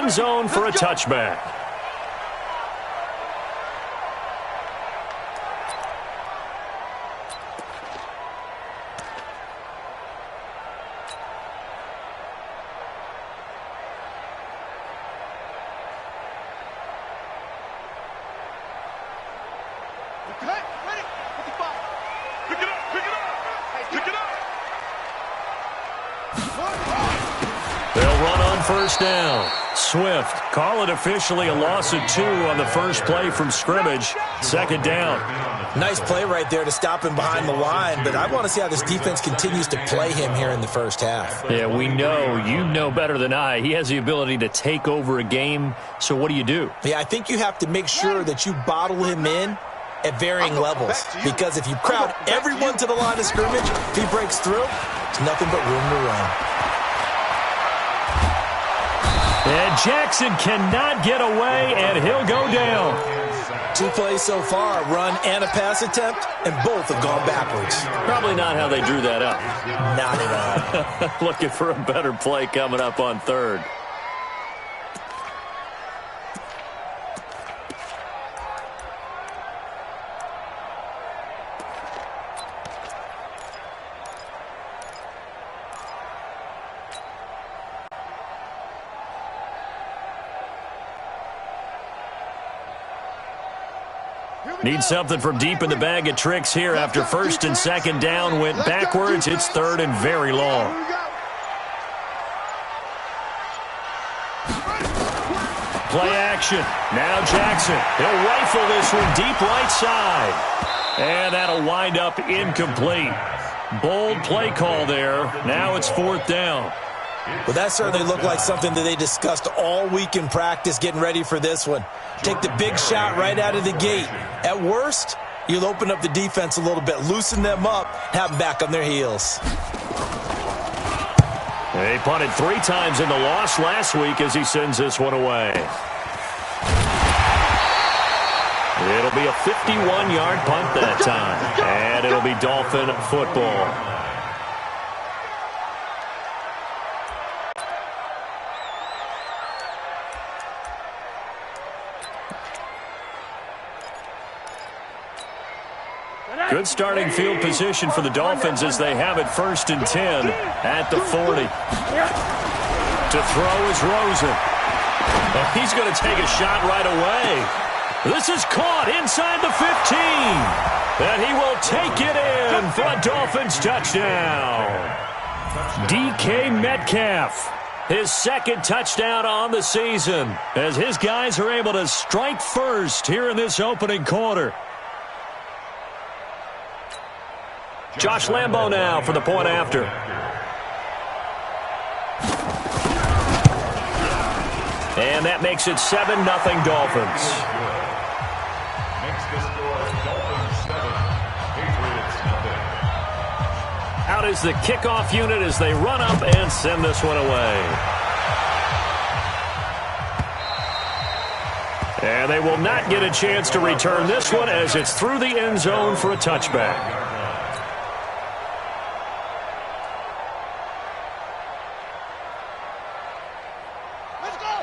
end zone for a touchback. They'll run on first down. Swift, call it officially a loss of 2 on the first play from scrimmage. Second down. Nice play right there to stop him behind the line, but I want to see how this defense continues to play him here in the first half. Yeah, we know. You know better than I. He has the ability to take over a game, so what do? Yeah, I think you have to make sure that you bottle him in at varying levels, because if you crowd everyone to the line of scrimmage, if he breaks through, it's nothing but room to run. And Jackson cannot get away, and he'll go down. 2 plays so far, a run and a pass attempt, and both have gone backwards. Probably not how they drew that up. Not at all. Looking for a better play coming up on third. Need something from deep in the bag of tricks here after first and second down went backwards. It's third and very long. Play action. Now Jackson. He'll rifle this one deep right side. And that'll wind up incomplete. Bold play call there. Now it's fourth down. Well, that certainly looked like something that they discussed all week in practice getting ready for this one. Take the big shot right out of the gate. At worst, you'll open up the defense a little bit, loosen them up, have them back on their heels. They punted 3 times in the loss last week as he sends this one away. It'll be a 51-yard punt that time, and it'll be Dolphin football. Good starting field position for the Dolphins as they have it first and 10 at the 40. To throw is Rosen. And he's going to take a shot right away. This is caught inside the 15. And he will take it in for a Dolphins touchdown. DK Metcalf, his second touchdown on the season, as his guys are able to strike first here in this opening quarter. Josh Lambo now for the point after. And that makes it 7-0 Dolphins. Out is the kickoff unit as they run up and send this one away. And they will not get a chance to return this one as it's through the end zone for a touchback.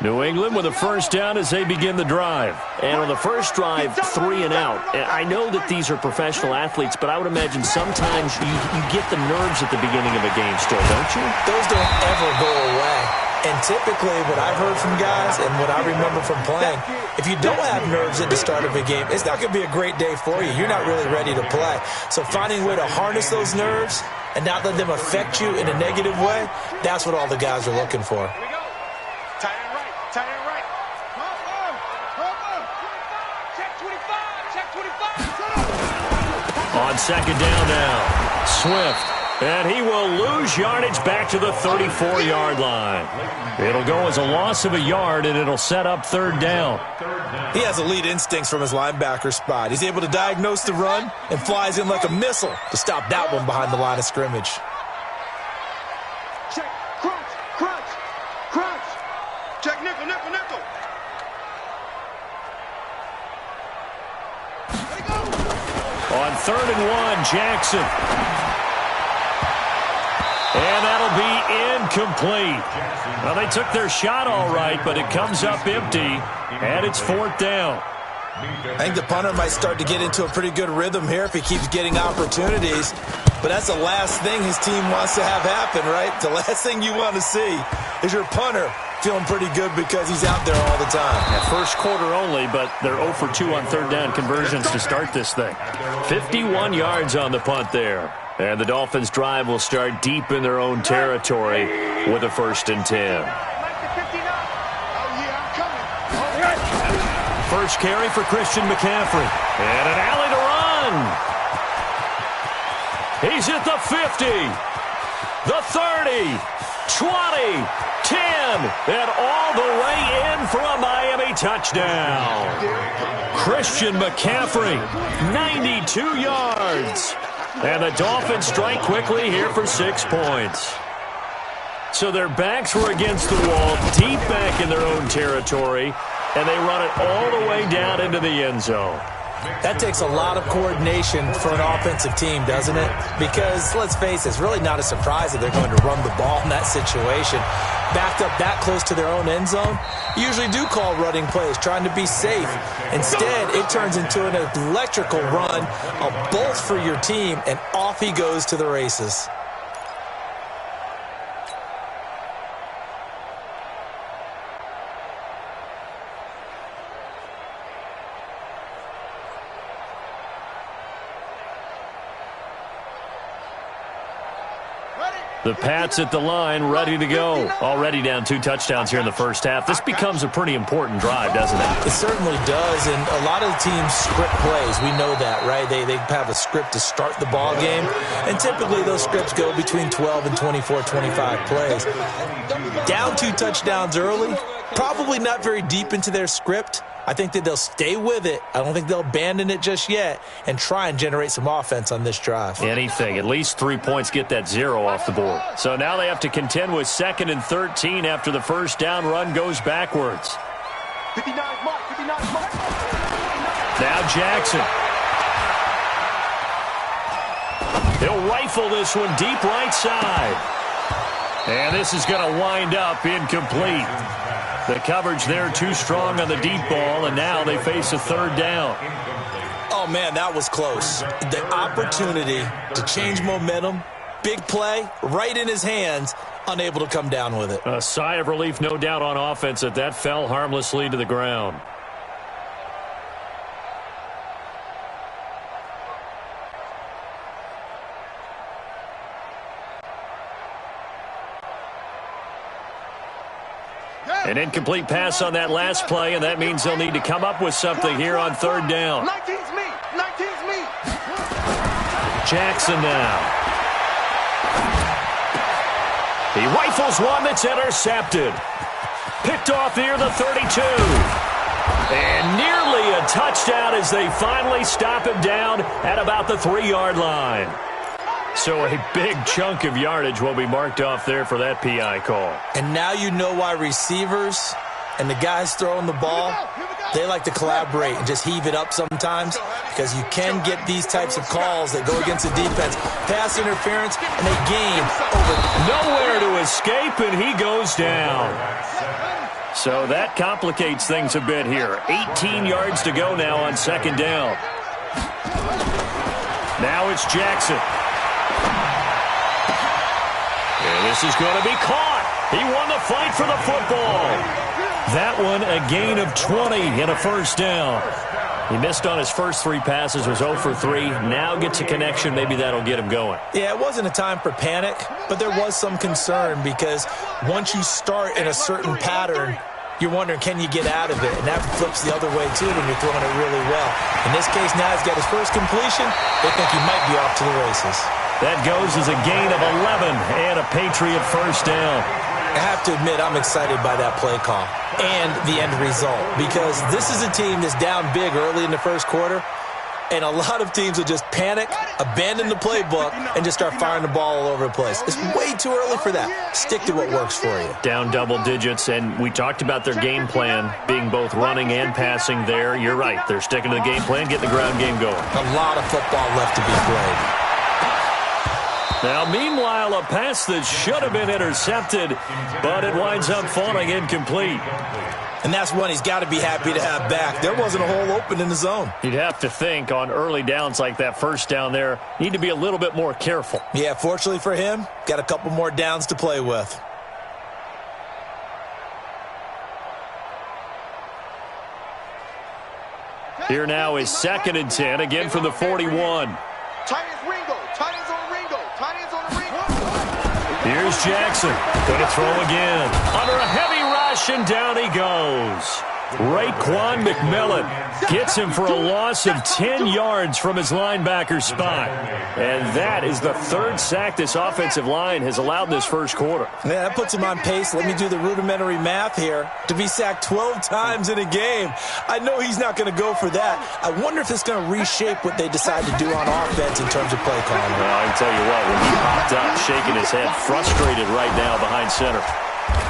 New England with a first down as they begin the drive. And on the first drive, 3 and out. And I know that these are professional athletes, but I would imagine sometimes you get the nerves at the beginning of a game still, don't you? Those don't ever go away. And typically what I've heard from guys and what I remember from playing, if you don't have nerves at the start of a game, it's not going to be a great day for you. You're not really ready to play. So finding a way to harness those nerves and not let them affect you in a negative way, that's what all the guys are looking for. On second down now, Swift, and he will lose yardage back to the 34-yard line. It'll go as a loss of a yard, and it'll set up third down. He has elite instincts from his linebacker spot. He's able to diagnose the run and flies in like a missile to stop that one behind the line of scrimmage. Check, crunch. Check, nickel. On 3rd and 1, Jackson. And that'll be incomplete. Well, they took their shot all right, but it comes up empty, and it's 4th down. I think the punter might start to get into a pretty good rhythm here if he keeps getting opportunities. But that's the last thing his team wants to have happen, right? The last thing you want to see is your punter feeling pretty good because he's out there all the time. Yeah, first quarter only, but they're 0 for 2 on 3rd down conversions to start this thing. 51 yards on the punt there. And the Dolphins' drive will start deep in their own territory with a 1st and 10. First carry for Christian McCaffrey. And an alley to run. He's at the 50, the 30, 20, 10, and all the way in for a Miami touchdown. Christian McCaffrey, 92 yards. And the Dolphins strike quickly here for 6 points. So their backs were against the wall, deep back in their own territory, and they run it all the way down into the end zone. That takes a lot of coordination for an offensive team, doesn't it? Because, let's face it, it's really not a surprise that they're going to run the ball in that situation. Backed up that close to their own end zone, you usually do call running plays, trying to be safe. Instead, it turns into an electrical run, a bolt for your team, and off he goes to the races. The Pats at the line, ready to go. Already down 2 touchdowns here in the first half. This becomes a pretty important drive, doesn't it? It certainly does, and a lot of the teams script plays. We know that, right? They have a script to start the ball game, and typically those scripts go between 12 and 24, 25 plays. Down 2 touchdowns early, probably not very deep into their script. I think that they'll stay with it. I don't think they'll abandon it just yet and try and generate some offense on this drive. Anything. At least 3 points get that 0 off the board. So now they have to contend with 2nd and 13 after the first down run goes backwards. 59 mark, 59 mark. Now Jackson. He'll rifle this one deep right side. And this is going to wind up incomplete. The coverage there too strong on the deep ball, and now they face a 3rd down. Oh, man, that was close. The opportunity to change momentum, big play, right in his hands, unable to come down with it. A sigh of relief, no doubt, on offense that fell harmlessly to the ground. An incomplete pass on that last play, and that means they'll need to come up with something here on 3rd down. 19's me. 19's me. Jackson now. He rifles one that's intercepted. Picked off near the 32. And nearly a touchdown as they finally stop him down at about the 3-yard line. So a big chunk of yardage will be marked off there for that PI call. And now you know why receivers and the guys throwing the ball, they like to collaborate and just heave it up sometimes, because you can get these types of calls that go against the defense. Pass interference, and they gain over. Nowhere to escape, and he goes down. So that complicates things a bit here. 18 yards to go now on 2nd down. Now it's Jackson. And this is going to be caught. He won the fight for the football. That one a gain of 20 and a 1st down. He missed on his first 3 passes, was 0 for 3. Now gets a connection. Maybe that'll get him going. Yeah, it wasn't a time for panic, but there was some concern, because once you start in a certain pattern, you're wondering, can you get out of it? And that flips the other way, too, when you're throwing it really well. In this case, now he's got his first completion. They think he might be off to the races. That goes as a gain of 11 and a Patriot 1st down. I have to admit, I'm excited by that play call and the end result, because this is a team that's down big early in the first quarter, and a lot of teams will just panic, abandon the playbook, and just start firing the ball all over the place. It's way too early for that. Stick to what works for you. Down double digits, and we talked about their game plan being both running and passing there. You're right. They're sticking to the game plan, getting the ground game going. A lot of football left to be played. Now, meanwhile, a pass that should have been intercepted, but it winds up falling incomplete. And that's one he's got to be happy to have back. There wasn't a hole open in the zone. You'd have to think on early downs like that first down there, need to be a little bit more careful. Yeah, fortunately for him, got a couple more downs to play with. Here now is 2nd and 10, again from the 41. Tight ends Ringo. Tight ends on Ringo. Tight ends on Ringo. Here's Jackson. Going to throw again. Under a heavy rush, and down he goes. Raekwon McMillan gets him for a loss of 10 yards from his linebacker spot. And that is the 3rd sack this offensive line has allowed this first quarter. Yeah, that puts him on pace. Let me do the rudimentary math here. To be sacked 12 times in a game, I know he's not going to go for that. I wonder if it's going to reshape what they decide to do on offense in terms of play calling. Well, I can tell you what, when he popped up, shaking his head, frustrated right now behind center.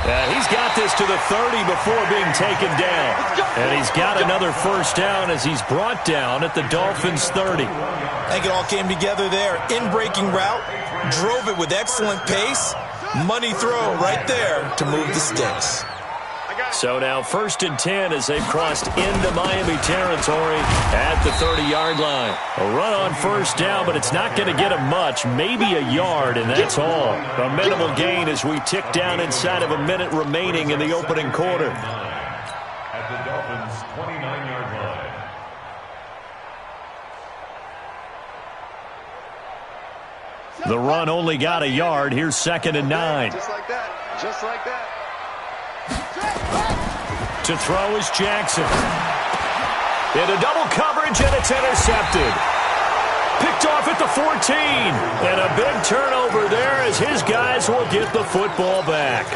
He's got this to the 30 before being taken down. And he's got another first down as he's brought down at the Dolphins' 30. I think it all came together there. In-breaking route, drove it with excellent pace. Money throw right there to move the sticks. So now 1st and 10 as they've crossed into Miami territory at the 30-yard line. A run on first down, but it's not going to get him much, maybe a yard, and that's all. A minimal gain as we tick down inside of a minute remaining in the opening quarter. At the Dolphins' 29-yard line. The run only got a yard. Here's 2nd and 9. Just like that. Just like that. To throw is Jackson. Into double coverage, and it's intercepted. Picked off at the 14. And a big turnover there as his guys will get the football back.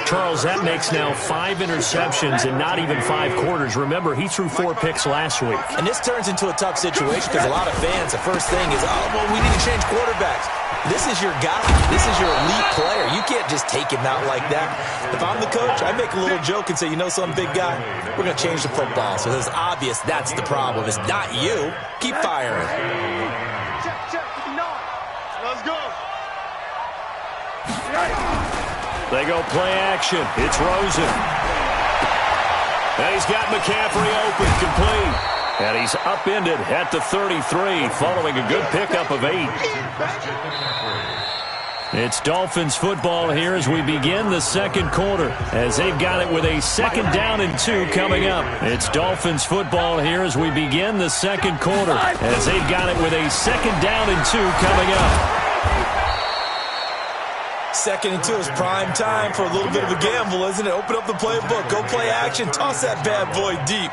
Charles, that makes now 5 interceptions in not even 5 quarters. Remember, he threw 4 picks last week. And this turns into a tough situation because a lot of fans, the first thing is, oh, well, we need to change quarterbacks. This is your guy. This is your elite player. You can't just take him out like that. If I'm the coach, I make a little joke and say, you know something, big guy? We're going to change the football. So it's obvious that's the problem. It's not you. Keep firing. Check, check, 59. Let's go. They go play action. It's Rosen. And he's got McCaffrey open, complete. And he's upended at the 33 following a good pickup of 8. It's Dolphins football here as we begin the second quarter, as they've got it with a 2nd down and 2 coming up. It's Dolphins football here as we begin the second quarter, as they've got it with a 2nd down and 2 coming up. 2nd and 2 is prime time for a little bit of a gamble, isn't it? Open up the playbook, go play action, toss that bad boy deep.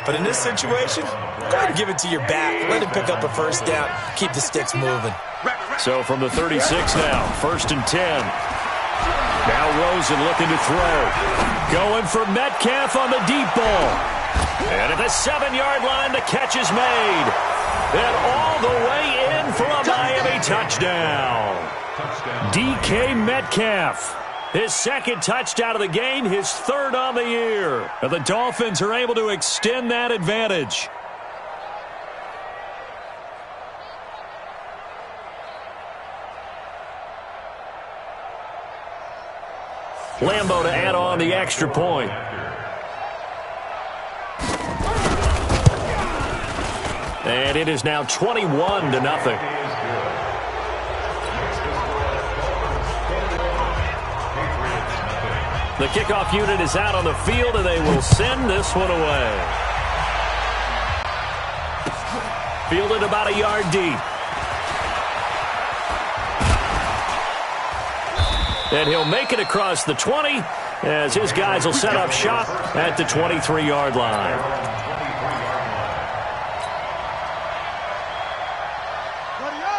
But in this situation, go ahead and give it to your back. Let him pick up a first down. Keep the sticks moving. So from the 36 now, 1st and 10. Now Rosen looking to throw. Going for Metcalf on the deep ball. And at the 7-yard line, the catch is made. And all the way in for a Miami touchdown. DK Metcalf. His 2nd touchdown of the game, his 3rd on the year. And the Dolphins are able to extend that advantage. Lambeau to add on the extra point. And it is now 21-0. The kickoff unit is out on the field, and they will send this one away. Fielded about a yard deep. And he'll make it across the 20 as his guys will set up shop at the 23-yard line.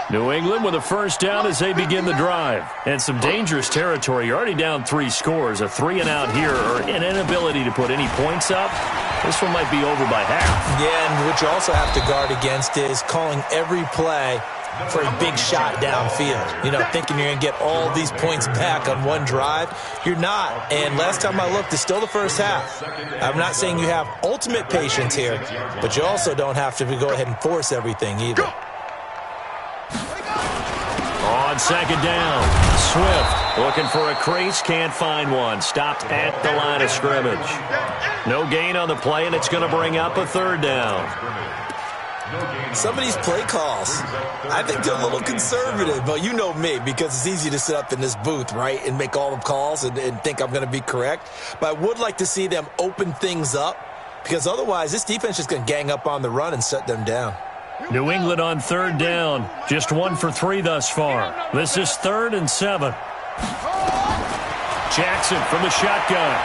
New England with a first down as they begin the drive. And some dangerous territory. You're already down 3 scores. A 3-and-out here or an inability to put any points up. This one might be over by half. Yeah, and what you also have to guard against is calling every play for a big shot downfield. You know, thinking you're going to get all these points back on one drive. You're not. And last time I looked, it's still the first half. I'm not saying you have ultimate patience here, but you also don't have to go ahead and force everything either. On On second down, Swift looking for a crease, can't find one. Stopped at the line of scrimmage. No gain on the play, and it's going to bring up a third down. Some of these play calls, I think they're a little conservative, but you know me, because it's easy to sit up in this booth, right, and make all the calls and think I'm going to be correct. But I would like to see them open things up, because otherwise this defense is going to gang up on the run and shut them down. New England on third down. Just 1 for 3 thus far. This is 3rd and 7. Jackson from the shotgun.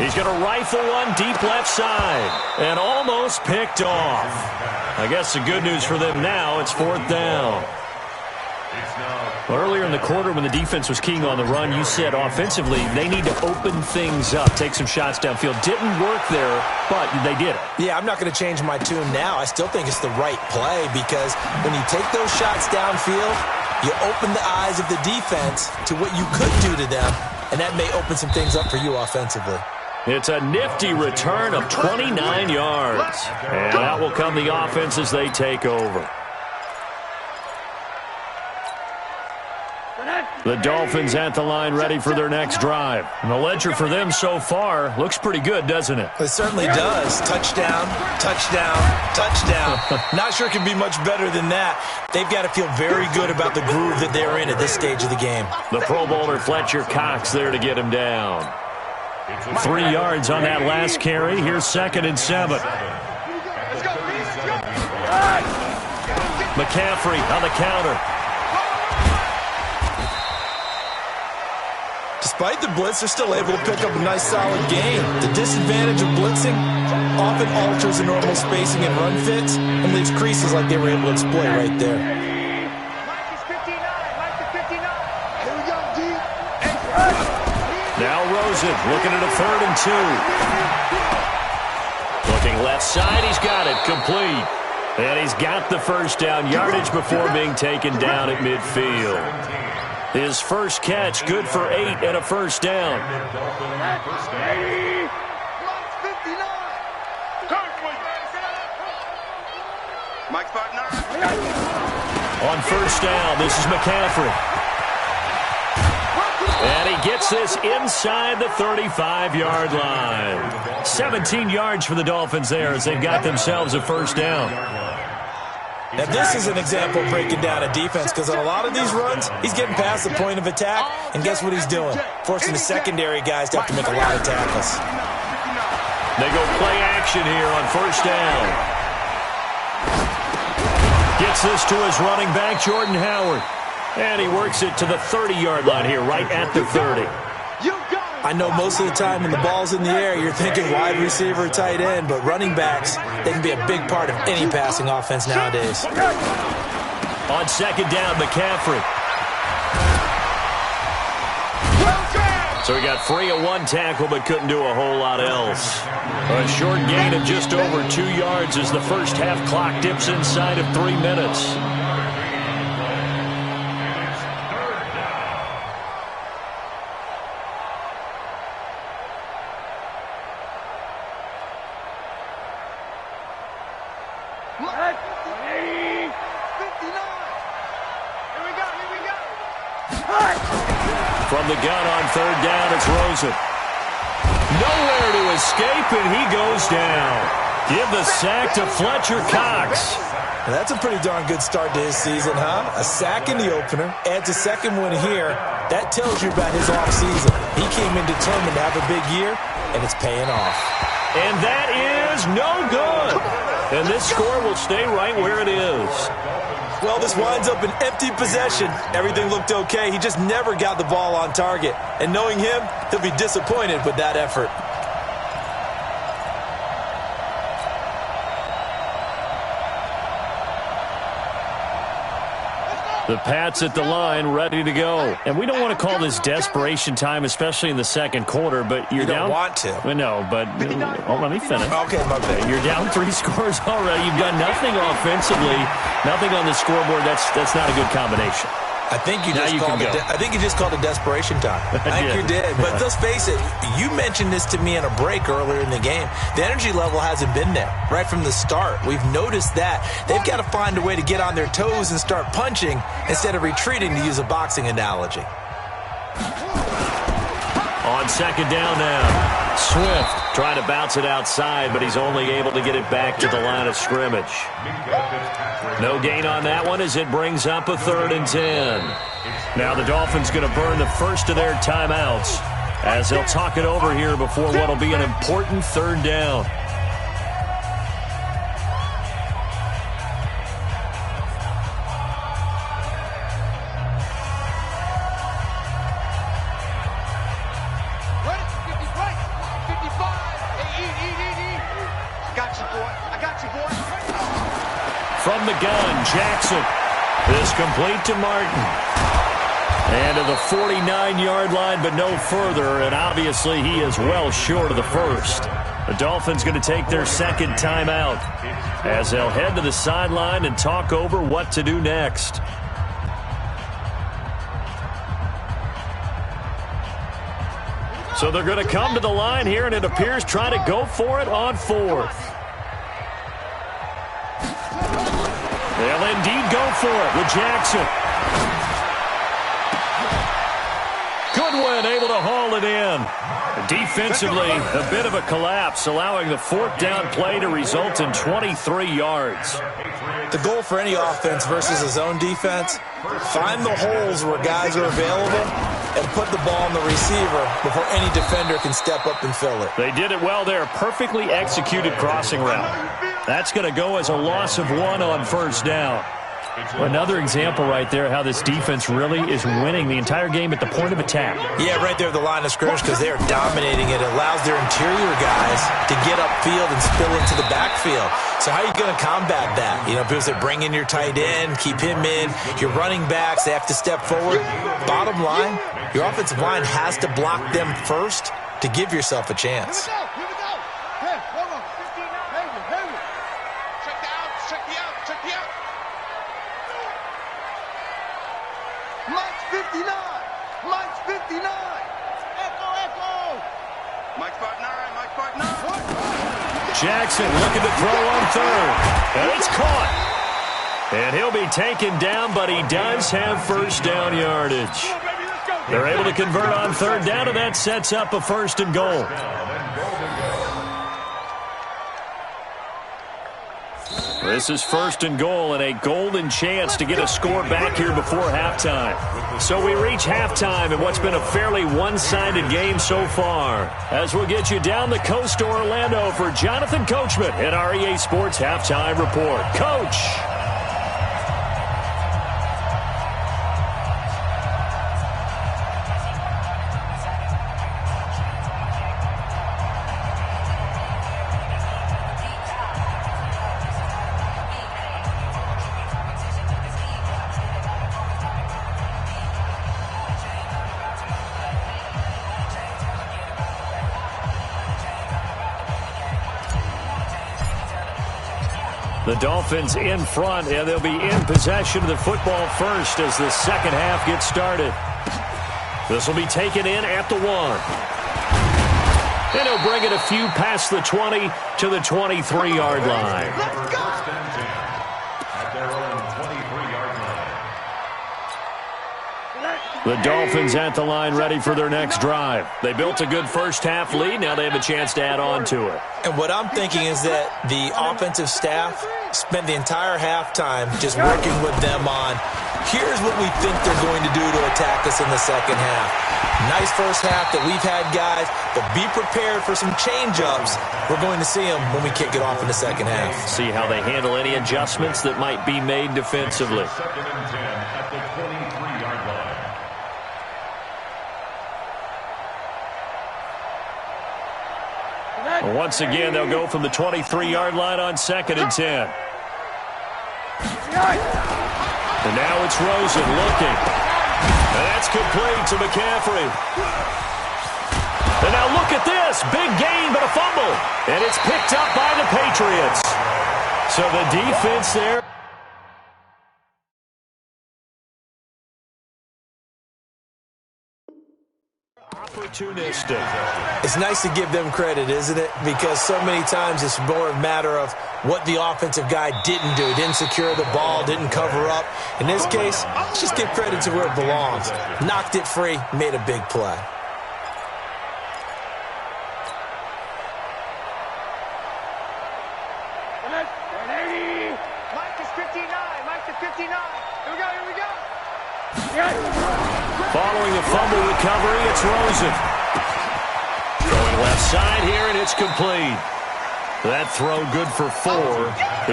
He's going to rifle one deep left side and almost picked off. I guess the good news for them now, it's 4th down. Earlier in the quarter when the defense was keying on the run, you said offensively they need to open things up, take some shots downfield. Didn't work there, but they did it. Yeah, I'm not going to change my tune now. I still think it's the right play because when you take those shots downfield, you open the eyes of the defense to what you could do to them, and that may open some things up for you offensively. It's a nifty return of 29 yards. And out will come the offense as they take over. The Dolphins at the line ready for their next drive. And the ledger for them so far looks pretty good, doesn't it? It certainly does. Touchdown, touchdown, touchdown. Not sure it can be much better than that. They've got to feel very good about the groove that they're in at this stage of the game. The Pro Bowler Fletcher Cox there to get him down. 3 yards on that last carry. Here's 2nd and 7. McCaffrey on the counter. Despite the blitz, they're still able to pick up a nice, solid gain. The disadvantage of blitzing often alters the normal spacing and run fits and leaves creases like they were able to exploit right there. Now Rosen looking at a 3rd and 2. Looking left side, he's got it, complete. And he's got the first down yardage before being taken down at midfield. His first catch, good for 8 and a first down. On first down, this is McCaffrey. And he gets this inside the 35-yard line. 17 yards for the Dolphins there as they've got themselves a first down. Now, this is an example of breaking down a defense because on a lot of these runs, he's getting past the point of attack, and guess what he's doing? Forcing the secondary guys to have to make a lot of tackles. They go play action here on first down. Gets this to his running back, Jordan Howard. And he works it to the 30-yard line here, right at the 30. I know most of the time when the ball's in the air, you're thinking wide receiver, tight end, but running backs, they can be a big part of any passing offense nowadays. On second down, McCaffrey. So he got free of 1 tackle, but couldn't do a whole lot else. A short gain of just over 2 yards as the first half clock dips inside of 3 minutes. From the gun on third down, it's Rosen. Nowhere to escape, and he goes down. Give the sack to Fletcher Cox. Now, that's a pretty darn good start to his season, huh? A sack in the opener, adds a second one here. That tells you about his offseason. He came in determined to have a big year, and it's paying off. And that is no good. And this score will stay right where it is. Well, this winds up an empty possession. Everything looked okay. He just never got the ball on target. And knowing him, he'll be disappointed with that effort. The Pats at the line, ready to go. And we don't want to call this desperation time, especially in the second quarter, but you're down. You don't want to. No, but let me finish. Okay, my bad. You're down 3 scores already. You've done nothing offensively, nothing on the scoreboard. That's not a good combination. I think you just called it desperation time. I think you did. But let's face it, you mentioned this to me in a break earlier in the game. The energy level hasn't been there right from the start. We've noticed that. They've got to find a way to get on their toes and start punching instead of retreating, to use a boxing analogy. On second down now. Swift trying to bounce it outside, but he's only able to get it back to the line of scrimmage. No gain on that one as it brings up a 3rd and 10. Now the Dolphins going to burn the first of their timeouts as they'll talk it over here before what will be an important 3rd down. From the gun, Jackson. This complete to Martin. And to the 49-yard line, but no further. And obviously he is well short of the first. The Dolphins going to take their second timeout as they'll head to the sideline and talk over what to do next. So they're going to come to the line here, and it appears trying to go for it on 4th. They'll indeed go for it with Jackson. Goodwin able to haul it in. Defensively, a bit of a collapse, allowing the 4th down play to result in 23 yards. The goal for any offense versus a zone defense, find the holes where guys are available and put the ball on the receiver before any defender can step up and fill it. They did it well there. Perfectly executed crossing route. That's going to go as a loss of 1 on 1st down. Another example right there how this defense really is winning the entire game at the point of attack. Yeah, right there at the line of scrimmage because they are dominating it. It allows their interior guys to get upfield and spill into the backfield. So how are you going to combat that? You know, because they bring in your tight end, keep him in. Your running backs, they have to step forward. Bottom line, your offensive line has to block them first to give yourself a chance. Mike's 59. Mike's 59. Echo. Mike's 5'9. Mike's 5'9. Jackson looking to throw on 3rd. And it's caught. And he'll be taken down, but he does have 1st down yardage. They're able to convert on 3rd down, and that sets up a 1st and goal. This is 1st and goal and a golden chance to get a score back here before halftime. So we reach halftime in what's been a fairly one-sided game so far. As we'll get you down the coast to Orlando for Jonathan Coachman at our EA Sports Halftime Report. Coach! The Dolphins in front, and they'll be in possession of the football first as the second half gets started. This will be taken in at the 1. And he'll bring it a few past the 20 to the 23-yard line. Let's go. At their own 23-yard line. The Dolphins at the line ready for their next drive. They built a good first half lead. Now they have a chance to add on to it. And what I'm thinking is that the offensive staff spent the entire halftime just working with them on, here's what we think they're going to do to attack us in the second half. Nice first half that we've had, guys, but be prepared for some change-ups. We're going to see them when we kick it off in the second half. See how they handle any adjustments that might be made defensively. 2nd and 10 at the 23-yard line. Once again, they'll go from the 23-yard line on 2nd and 10. And now it's Rosen looking. And that's complete to McCaffrey. And now look at this. Big gain, but a fumble. And it's picked up by the Patriots. So the defense there. opportunistic. It's nice to give them credit, isn't it? Because so many times it's more a matter of what the offensive guy didn't do. Didn't secure the ball, didn't cover up. In this case, let's just give credit to where it belongs. Knocked it free, made a big play. Mike is 59. Mike is 59. Here we go. Here we go. Following the fumble recovery, it's Rosen. Throwing left side here, and it's complete. That throw good for 4.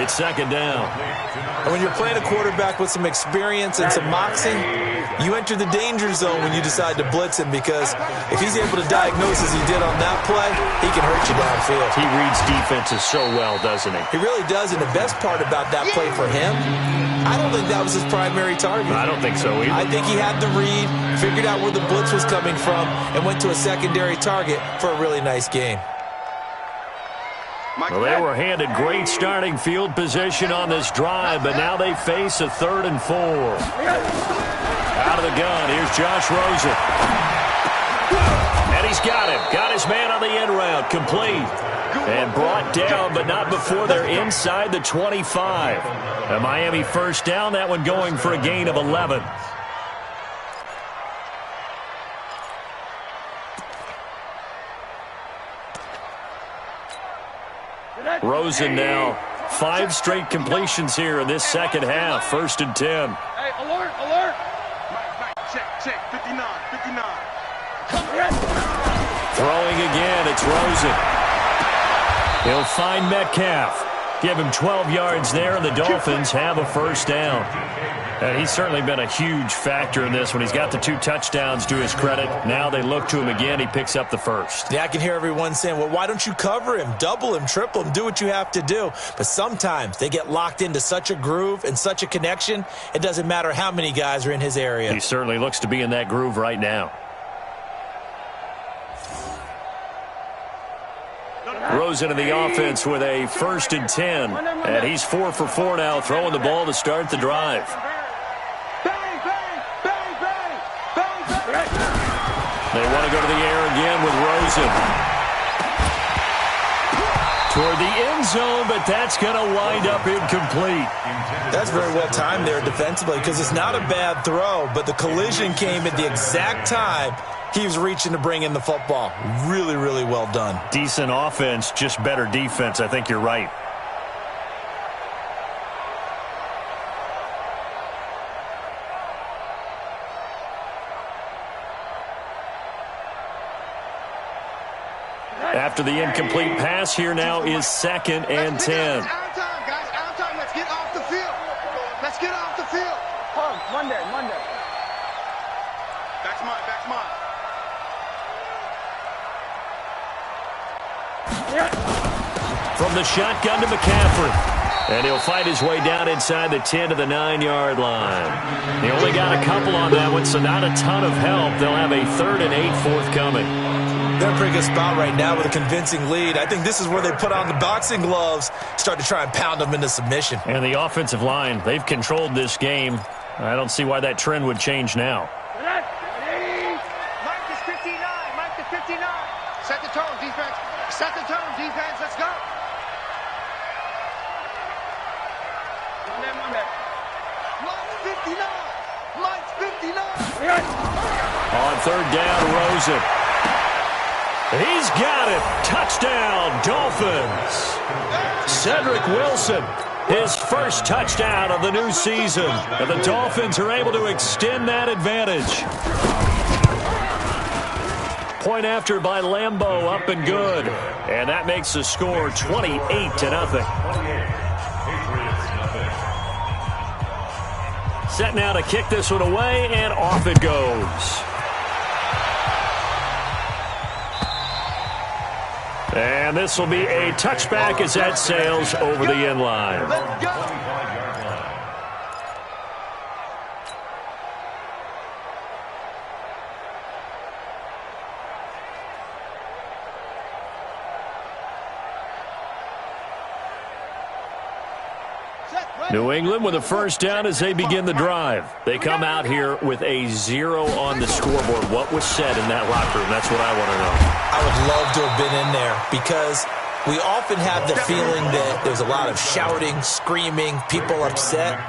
It's second down. And when you're playing a quarterback with some experience and some moxie, you enter the danger zone when you decide to blitz him, because if he's able to diagnose as he did on that play, he can hurt you downfield. He reads defenses so well, doesn't he? He really does, and the best part about that play for him, I don't think that was his primary target. I don't think so either. I think he had the read, figured out where the blitz was coming from, and went to a secondary target for a really nice game. Well, they were handed great starting field position on this drive, but now they face a 3rd and 4. Out of the gun, here's Josh Rosen. And he's got him. Got his man on the end route, complete. And brought down, but not before they're inside the 25. A Miami first down, that one going for a gain of 11. Rosen now 5 straight completions here in this second half. 1st and 10. Hey, alert, alert. Mike, check, 59, 59. Throwing again, it's Rosen. He'll find Metcalf. Give him 12 yards there, and the Dolphins have a first down. He's certainly been a huge factor in this one. He's got the 2 touchdowns to his credit. Now they look to him again. He picks up the first. Yeah, I can hear everyone saying, well, why don't you cover him, double him, triple him, do what you have to do. But sometimes they get locked into such a groove and such a connection, it doesn't matter how many guys are in his area. He certainly looks to be in that groove right now. Rosen in the offense with a 1st and 10. And he's 4 for 4 now, throwing the ball to start the drive. They want to go to the air again with Rosen. Toward the end zone, but that's going to wind up incomplete. That's very well timed there defensively, because it's not a bad throw, but the collision came at the exact time he was reaching to bring in the football. Really, really well done. Decent offense, just better defense. I think you're right. After the incomplete pass, here now is 2nd and 10. Out of time, guys. Out of time. Let's get off the field. Let's get off the field. Monday. That's mine. From the shotgun to McCaffrey. And he'll fight his way down inside the 10 to the 9-yard line. They only got a couple on that one, so not a ton of help. They'll have a 3rd and 8 forthcoming. They're in a pretty good spot right now with a convincing lead. I think this is where they put on the boxing gloves, start to try and pound them into submission. And the offensive line, they've controlled this game. I don't see why that trend would change now. Mike is 59. Mike is 59. Set the tone, defense. Set the tone, defense. Let's go. Monday. Mike's 59. Mike's 59. On 3rd down, Rosen. He's got it. Touchdown, Dolphins. Cedric Wilson, his first touchdown of the new season. And the Dolphins are able to extend that advantage. Point after by Lambeau, up and good. And that makes the score 28-0. Set now to kick this one away, and off it goes. And this will be a touchback as that sails over the end line. Let's go. New England with a first down as they begin the drive. They come out here with a 0 on the scoreboard. What was said in that locker room? That's what I want to know. I would love to have been in there because we often have the feeling that there's a lot of shouting, screaming, people upset.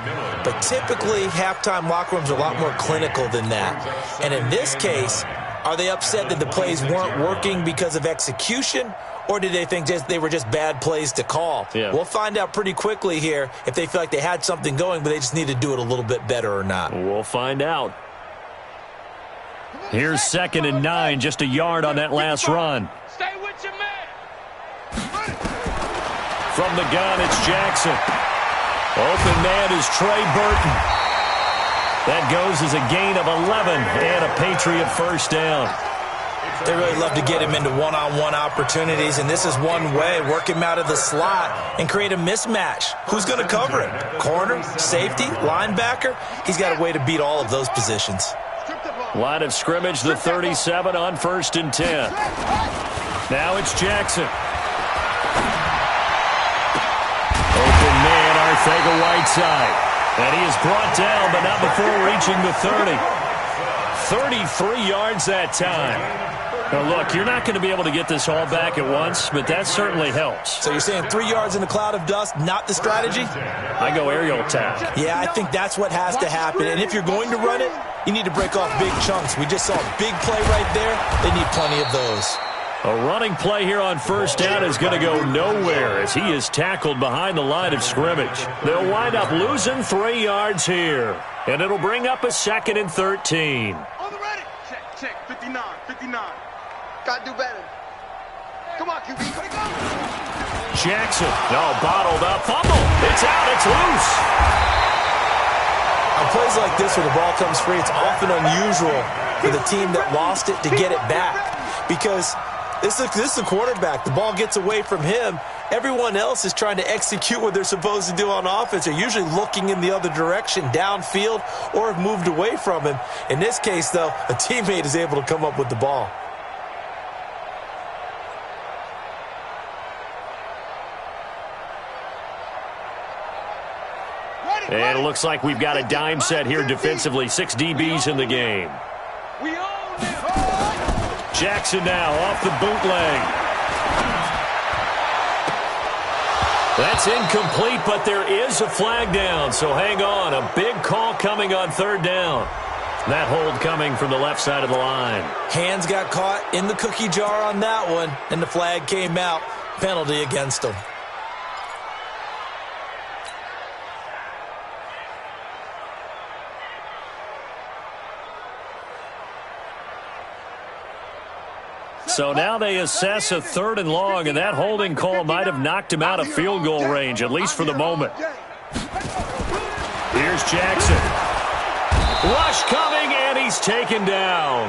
But typically, halftime locker rooms are a lot more clinical than that. And in this case, are they upset that the plays weren't working because of execution? Or did they think they were just bad plays to call? Yeah. We'll find out pretty quickly here if they feel like they had something going, but they just need to do it a little bit better or not. We'll find out. Here's 2nd and 9, just a yard on that last run. Stay with your man. From the gun, it's Jackson. Open man is Trey Burton. That goes as a gain of 11 and a Patriot first down. They really love to get him into one-on-one opportunities, and this is one way. Work him out of the slot and create a mismatch. Who's going to cover him? Corner, safety, linebacker? He's got a way to beat all of those positions. Line of scrimmage, the 37 on 1st and 10. Now it's Jackson. Open man, Arcega-Whiteside. And he is brought down, but not before reaching the 30. 33 yards that time. Now, look, you're not going to be able to get this all back at once, but that certainly helps. So you're saying 3 yards in a cloud of dust, not the strategy? I go aerial attack. Yeah, I think that's what has to happen. And if you're going to run it, you need to break off big chunks. We just saw a big play right there. They need plenty of those. A running play here on first down is going to go nowhere as he is tackled behind the line of scrimmage. They'll wind up losing 3 yards here, and it'll bring up a 2nd and 13. On the ready. Check. 59. Gotta do better. Come on, QB. Jackson, no, bottled up, fumble. It's out, it's loose. On plays like this where the ball comes free, it's often unusual for the team that lost it to get it back because this is the quarterback. The ball gets away from him. Everyone else is trying to execute what they're supposed to do on offense. They're usually looking in the other direction, downfield, or have moved away from him. In this case, though, a teammate is able to come up with the ball. And it looks like we've got a dime set here defensively. 6 DBs in the game. Jackson now off the bootleg. That's incomplete, but there is a flag down, so hang on. A big call coming on 3rd down. That hold coming from the left side of the line. Hands got caught in the cookie jar on that one, and the flag came out. Penalty against them. So now they assess a 3rd and long, and that holding call might have knocked him out of field goal range, at least for the moment. Here's Jackson. Rush coming, and he's taken down.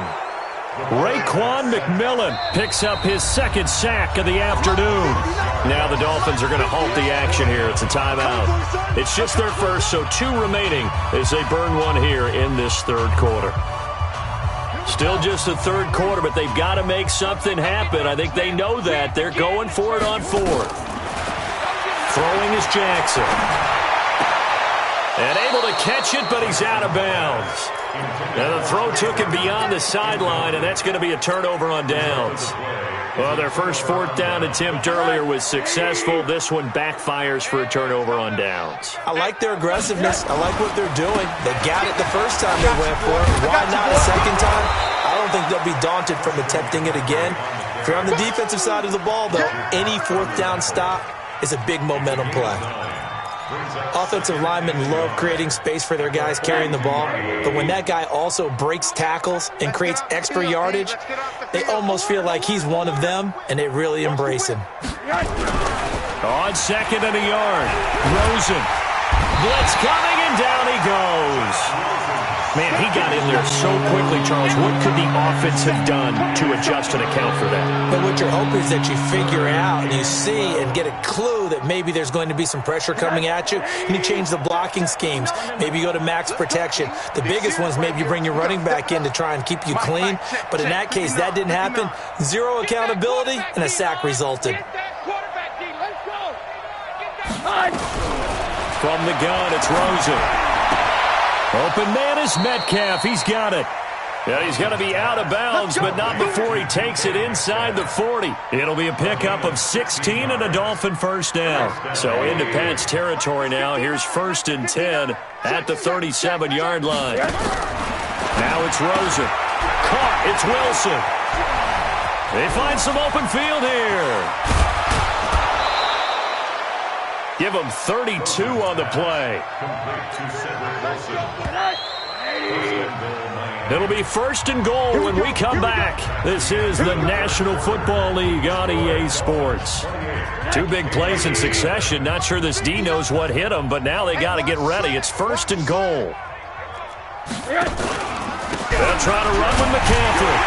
Raekwon McMillan picks up his 2nd sack of the afternoon. Now the Dolphins are going to halt the action here. It's a timeout. It's just their first, so 2 remaining as they burn one here in this 3rd quarter. Still just the 3rd quarter, but they've got to make something happen. I think they know that. They're going for it on 4th. Throwing is Jackson. And able to catch it, but he's out of bounds. Now the throw took him beyond the sideline, and that's going to be a turnover on downs. Well, their first 4th down attempt earlier was successful. This one backfires for a turnover on downs. I like their aggressiveness. I like what they're doing. They got it the first time they went for it. Why not a second time? I don't think they'll be daunted from attempting it again. If you're on the defensive side of the ball, though, any 4th down stop is a big momentum play. Offensive linemen love creating space for their guys carrying the ball, but when that guy also breaks tackles and creates extra yardage, they almost feel like he's one of them, and they really embrace him. On 2nd and a yard, Rosen. Blitz coming, and down he goes. Man, he got in there so quickly, Charles. What could the offense have done to adjust and account for that? But what you're hoping is that you figure out and you see and get a clue that maybe there's going to be some pressure coming at you, and you change the blocking schemes. Maybe you go to max protection. The biggest one is maybe you bring your running back in to try and keep you clean. But in that case, that didn't happen. 0 accountability, and a sack resulted. From the gun, it's Rosen. Open man is Metcalf. He's got it. Yeah, he's going to be out of bounds, but not before he takes it inside the 40. It'll be a pickup of 16 and a Dolphin first down. So into Pat's territory now. Here's 1st and 10 at the 37-yard line. Now it's Rosen. Caught. It's Wilson. They find some open field here. Give him 32 on the play. It'll be 1st and goal when we come back. This is the National Football League on EA Sports. 2 big plays in succession. Not sure this D knows what hit him, but now they got to get ready. It's 1st and goal. They'll try to run with McCaffrey.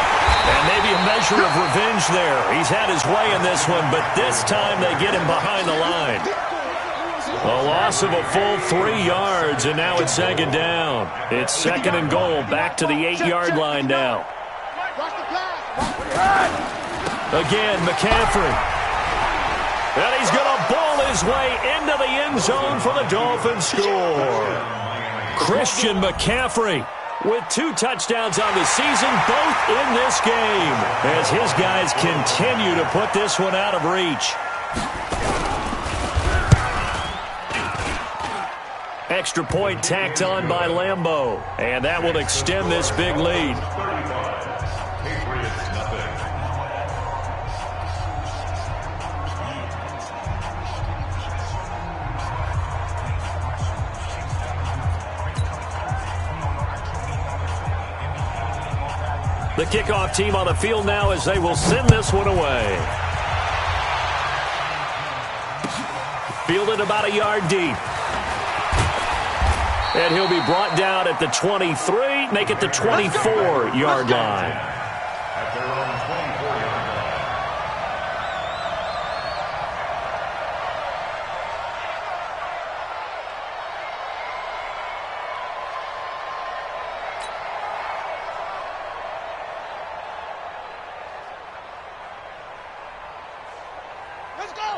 And maybe a measure of revenge there. He's had his way in this one, but this time they get him behind the line. A loss of a full 3 yards, and now it's 2nd down. It's 2nd and goal, back to the 8-yard line now. Again, McCaffrey. And he's going to ball his way into the end zone for the Dolphins score. Christian McCaffrey with 2 touchdowns on the season, both in this game, as his guys continue to put this one out of reach. Extra point tacked on by Lambeau, and that will extend this big lead. The kickoff team on the field now as they will send this one away. Fielded about a yard deep. And he'll be brought down at the 23, make it the 24-yard line. At their own 24-yard line.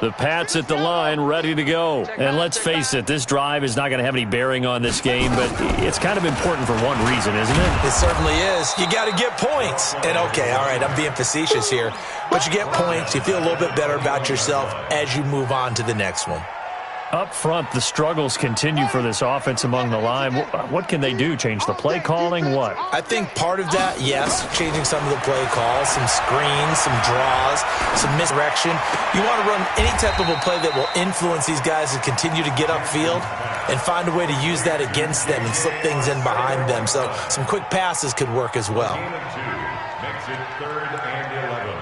The Pats at the line, ready to go. And let's face it, this drive is not going to have any bearing on this game, but it's kind of important for one reason, isn't it? It certainly is. You got to get points. And, okay, all right, I'm being facetious here, but you get points, you feel a little bit better about yourself as you move on to the next one. Up front, the struggles continue for this offense among the line. What can they do? Change the play calling? What? I think part of that, yes, changing some of the play calls, some screens, some draws, some misdirection. You want to run any type of a play that will influence these guys to continue to get upfield and find a way to use that against them and slip things in behind them. So some quick passes could work as well. Makes it 3rd and 11.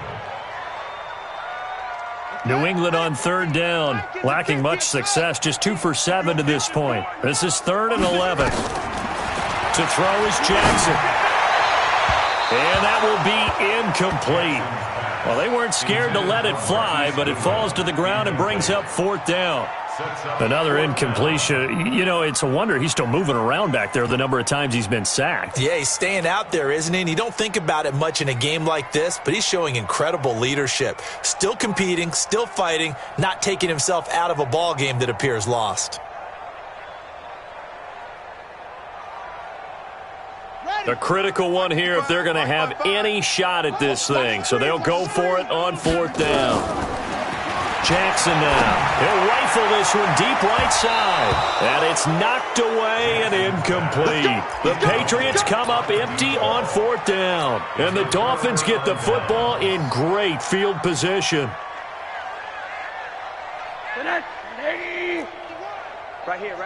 New England on 3rd down, lacking much success, just 2 for 7 to this point. This is 3rd and 11. To throw is Jackson. And that will be incomplete. Well, they weren't scared to let it fly, but it falls to the ground and brings up 4th down. Another incompletion. You know, it's a wonder he's still moving around back there the number of times he's been sacked. Yeah, he's staying out there, isn't he? And you don't think about it much in a game like this, but he's showing incredible leadership. Still competing, still fighting, not taking himself out of a ball game that appears lost. A critical one here if they're going to have any shot at this thing. So they'll go for it on 4th down. Jackson now. He'll rifle this one deep right side. And it's knocked away and incomplete. The Patriots come up empty on 4th down. And the Dolphins get the football in great field position. Right here.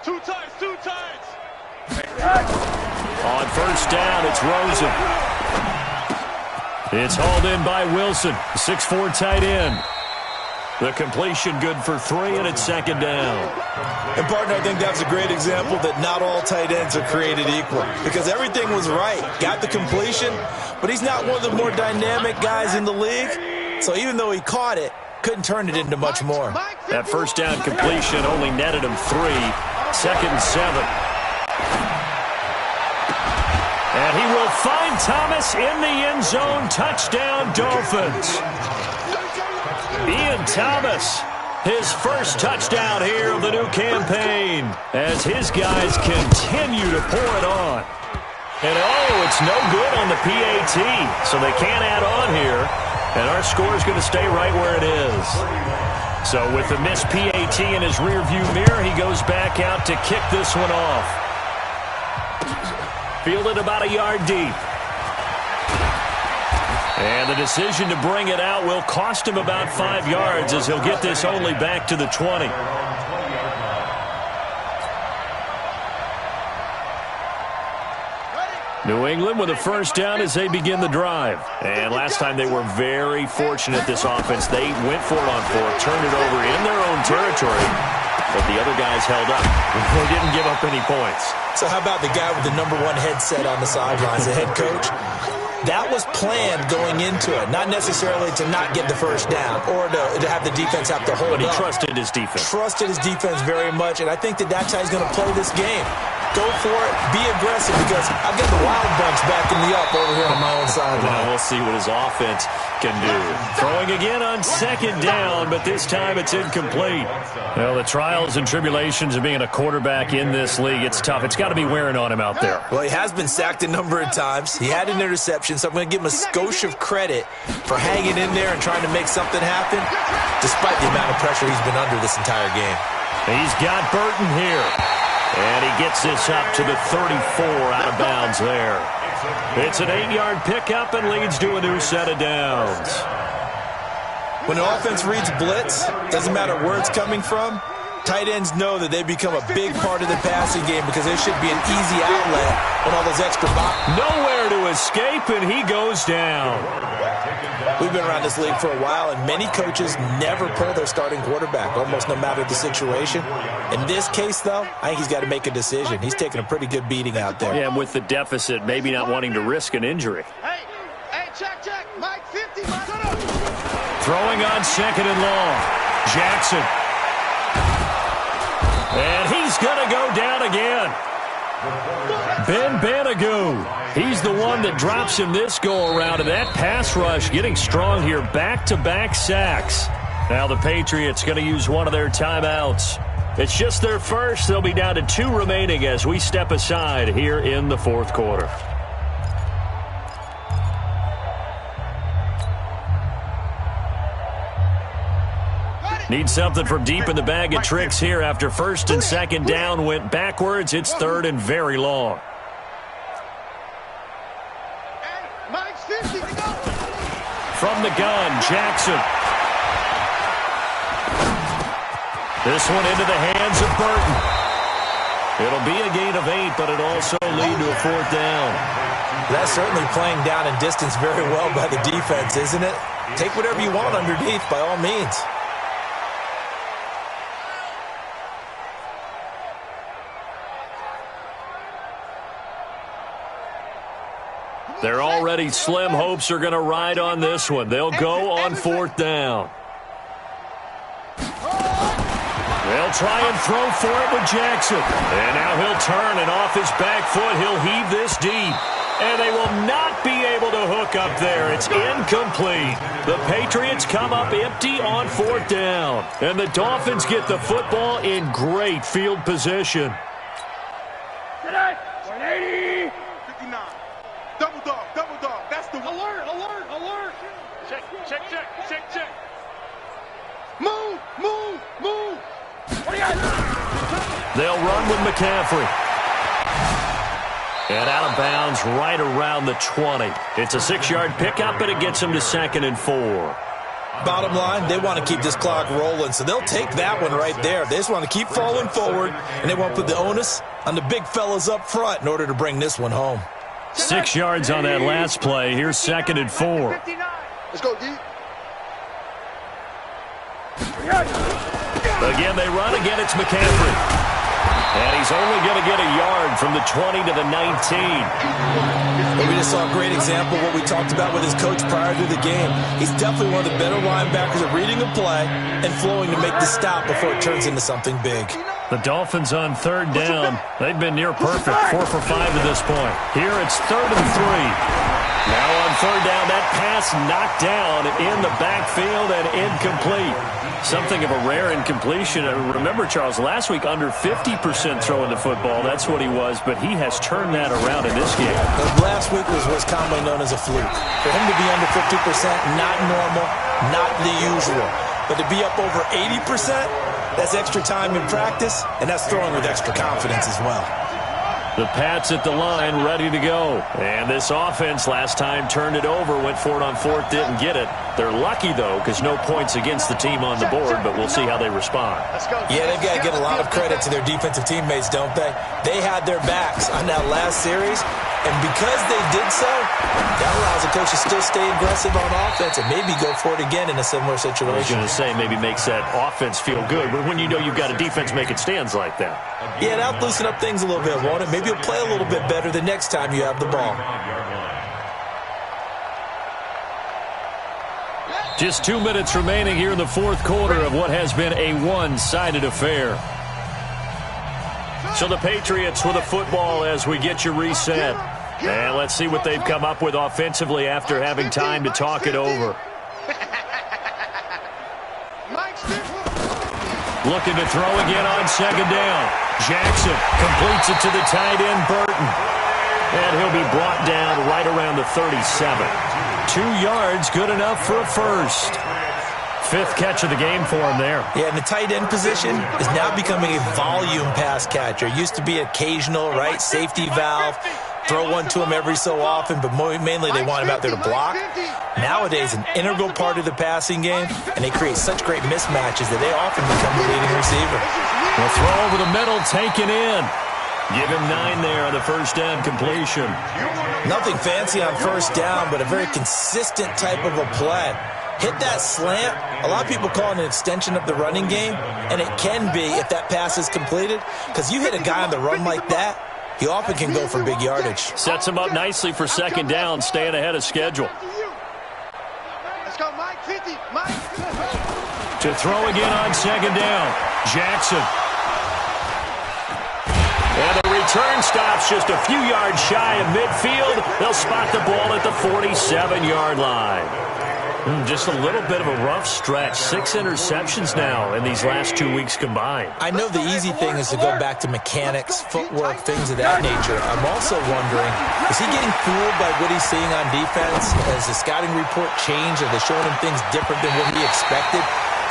2 times. On 1st down, it's Rosen. It's hauled in by Wilson, 6'4" tight end. The completion good for 3, and it's 2nd down. And, partner, I think that's a great example that not all tight ends are created equal because everything was right. Got the completion, but he's not one of the more dynamic guys in the league. So even though he caught it, couldn't turn it into much more. That 1st down completion only netted him 3. 2nd and 7. And he will find Thomas in the end zone. Touchdown, Dolphins. Ian Thomas His first touchdown here of the new campaign as his guys continue to pour it on. And oh, it's no good on the PAT, so they can't add on here. And our score is going to stay right where it is. So with the missed PAT in his rearview mirror, he goes back out to kick this one off. Fielded about a yard deep. And the decision to bring it out will cost him about 5 yards as he'll get this only back to the 20. New England with a first down as they begin the drive. And last time they were very fortunate, this offense. They went for it on fourth, turned it over in their own territory, but the other guys held up. They didn't give up any points. So how about the guy with the number 1 headset on the sidelines, the head coach? That was planned going into it, not necessarily to not get the first down or to have the defense have to hold up. But he trusted his defense. Trusted his defense very much, and I think that's how he's going to play this game. Go for it, be aggressive, because I've got the wild bunch backing me up over here on my own sideline. Now we'll see what his offense can do. Throwing again on second down, but this time it's incomplete. Well, the trials and tribulations of being a quarterback in this league, it's tough. It's got to be wearing on him out there. Well, he has been sacked a number of times. He had an interception, so I'm going to give him a skosh of credit for hanging in there and trying to make something happen, despite the amount of pressure he's been under this entire game. He's got Burton here. And he gets this up to the 34 out of bounds there. It's an 8-yard pickup and leads to a new set of downs. When the offense reads blitz, doesn't matter where it's coming from, tight ends know that they become a big part of the passing game because there should be an easy outlet on all those extra boxes. Nowhere to escape, and he goes down. We've been around this league for a while, and many coaches never pull their starting quarterback, almost no matter the situation. In this case, though, I think he's got to make a decision. He's taking a pretty good beating out there. Yeah, with the deficit, maybe not wanting to risk an injury. Hey, check. Mike 50, Mike. Throwing on second and long. Jackson. And he's going to go down again. Ben Banagoo. He's the one that drops him this go-around, and that pass rush getting strong here. Back-to-back sacks. Now the Patriots going to use one of their timeouts. It's just their first. They'll be down to 2 remaining as we step aside here in the fourth quarter. Need something from deep in the bag of tricks here after first and second down went backwards. It's third and very long. From the gun, Jackson. This one into the hands of Burton. It'll be a gain of 8, but it'll also lead to a fourth down. That's certainly playing down in distance very well by the defense, isn't it? Take whatever you want underneath, by all means. They're already slim hopes are going to ride on this one. They'll go on fourth down. They'll try and throw for it with Jackson. And now he'll turn, and off his back foot, he'll heave this deep. And they will not be able to hook up there. It's incomplete. The Patriots come up empty on fourth down. And the Dolphins get the football in great field position. 180. 59. Double dog. That's the alert. Check. Move. They'll run with McCaffrey. And out of bounds right around the 20. It's a 6-yard pickup, and it gets them to 2nd and 4. Bottom line, they want to keep this clock rolling, so they'll take that one right there. They just want to keep falling forward, and they want to put the onus on the big fellas up front in order to bring this one home. 6 yards on that last play. Here's 2nd and 4. Let's go, D. Again, they run. Again, it's McCaffrey. And he's only going to get a yard from the 20 to the 19. Well, we just saw a great example of what we talked about with his coach prior to the game. He's definitely one of the better linebackers at reading a play and flowing to make the stop before it turns into something big. The Dolphins on third down. They've been near perfect, 4 for 5 to this point. Here it's 3rd and 3. Now on third down, that pass knocked down in the backfield and incomplete. Something of a rare incompletion. Remember, Charles, last week under 50% throwing the football. That's what he was, but he has turned that around in this game. Last week was what's commonly known as a fluke. For him to be under 50%, not normal, not the usual. But to be up over 80%, that's extra time in practice, and that's throwing with extra confidence as well. The Pats at the line, ready to go. And this offense last time turned it over, went for it on fourth, didn't get it. They're lucky, though, because no points against the team on the board, but we'll see how they respond. Yeah, they've got to get a lot of credit to their defensive teammates, don't they? They had their backs on that last series, and because they did so, that allows the coach to still stay aggressive on offense and maybe go for it again in a similar situation. I was going to say maybe makes that offense feel good, but when you know you've got a defense making stands like that. Yeah, that'll loosen up things a little bit, won't it? Maybe you'll play a little bit better the next time you have the ball. Just 2 minutes remaining here in the fourth quarter of what has been a one-sided affair. So the Patriots with a football as we get you reset. And let's see what they've come up with offensively after having time to talk it over. Looking to throw again on second down. Jackson completes it to the tight end, Burton. And he'll be brought down right around the 37. 2 yards, good enough for a first. Fifth catch of the game for him there. Yeah, and the tight end position is now becoming a volume pass catcher. It used to be occasional, right? Safety valve. Throw one to him every so often, but mainly they want him out there to block. Nowadays, an integral part of the passing game, and they create such great mismatches that they often become the leading receiver. The throw over the middle, taken in. Give him 9 there on the first down completion. Nothing fancy on first down, but a very consistent type of a play. Hit that slant. A lot of people call it an extension of the running game, and it can be if that pass is completed, because you hit a guy on the run like that, he often can go for big yardage. Sets him up nicely for second down, staying ahead of schedule. Let's go, Mike. 50, Mike. To throw again on second down, Jackson. And the return stops just a few yards shy of midfield. They'll spot the ball at the 47-yard line. Just a little bit of a rough stretch. 6 interceptions now in these last 2 weeks combined. I know the easy thing is to go back to mechanics, footwork, things of that nature. I'm also wondering, is he getting fooled by what he's seeing on defense? Has the scouting report changed? Are they showing him things different than what he expected?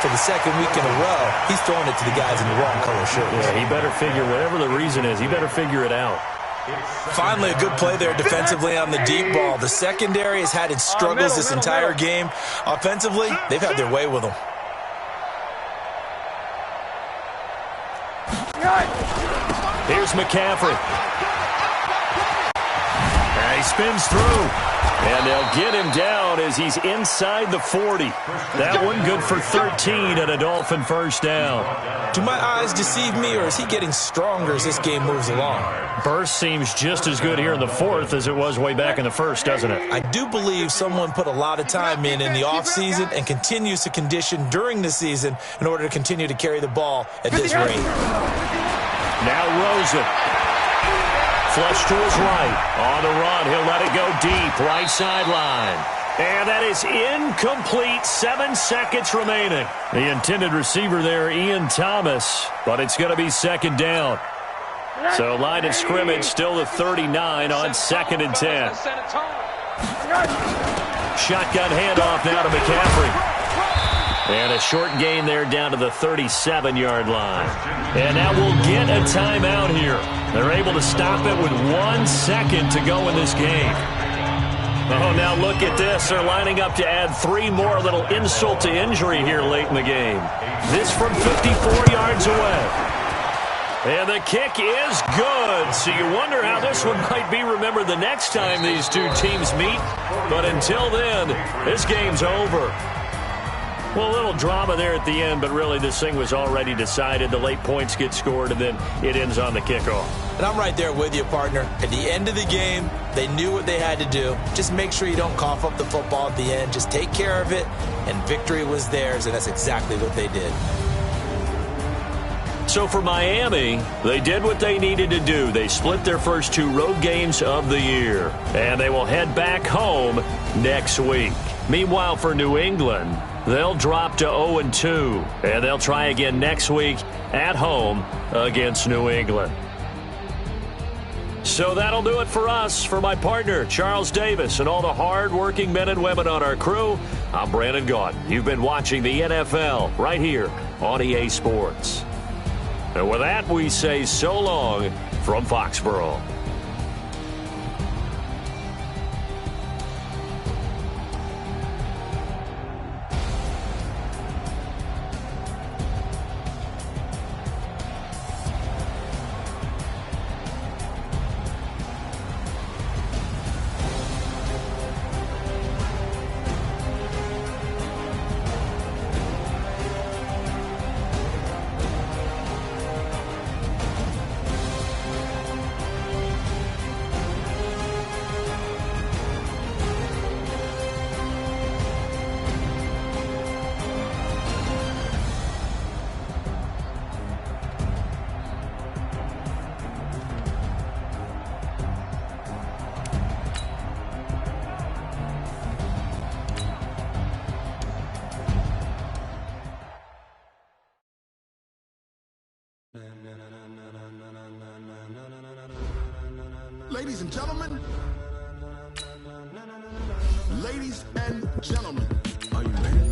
For the second week in a row, he's throwing it to the guys in the wrong color shirts. Yeah, he better figure, whatever the reason is, he better figure it out. Finally, a good play there defensively on the deep ball. The secondary has had its struggles this entire game. Offensively, they've had their way with them. Here's McCaffrey. And he spins through. And they'll get him down as he's inside the 40. That one good for 13 and a Dolphin first down. Do my eyes deceive me, or is he getting stronger as this game moves along? Burst seems just as good here in the fourth as it was way back in the first, doesn't it? I do believe someone put a lot of time in the offseason and continues to condition during the season in order to continue to carry the ball at this rate. Now Rosen. Flush to his right. On the run, he'll let it go deep. Right sideline. And that is incomplete. 7 seconds remaining. The intended receiver there, Ian Thomas. But it's going to be second down. So line of scrimmage still the 39 on 2nd and 10. Shotgun handoff now to McCaffrey. And a short gain there down to the 37-yard line. And now we'll get a timeout here. They're able to stop it with 1 second to go in this game. Oh, now look at this. They're lining up to add 3 more, a little insult to injury here late in the game. This from 54 yards away. And the kick is good. So you wonder how this one might be remembered the next time these two teams meet. But until then, this game's over. Well, a little drama there at the end, but really this thing was already decided. The late points get scored, and then it ends on the kickoff. And I'm right there with you, partner. At the end of the game, they knew what they had to do. Just make sure you don't cough up the football at the end. Just take care of it, and victory was theirs, and that's exactly what they did. So for Miami, they did what they needed to do. They split their first 2 road games of the year, and they will head back home next week. Meanwhile, for New England, they'll drop to 0-2, and they'll try again next week at home against New England. So that'll do it for us. For my partner, Charles Davis, and all the hard-working men and women on our crew, I'm Brandon Gaudin. You've been watching the NFL right here on EA Sports. And with that, we say so long from Foxborough. Ladies and gentlemen, are you ready?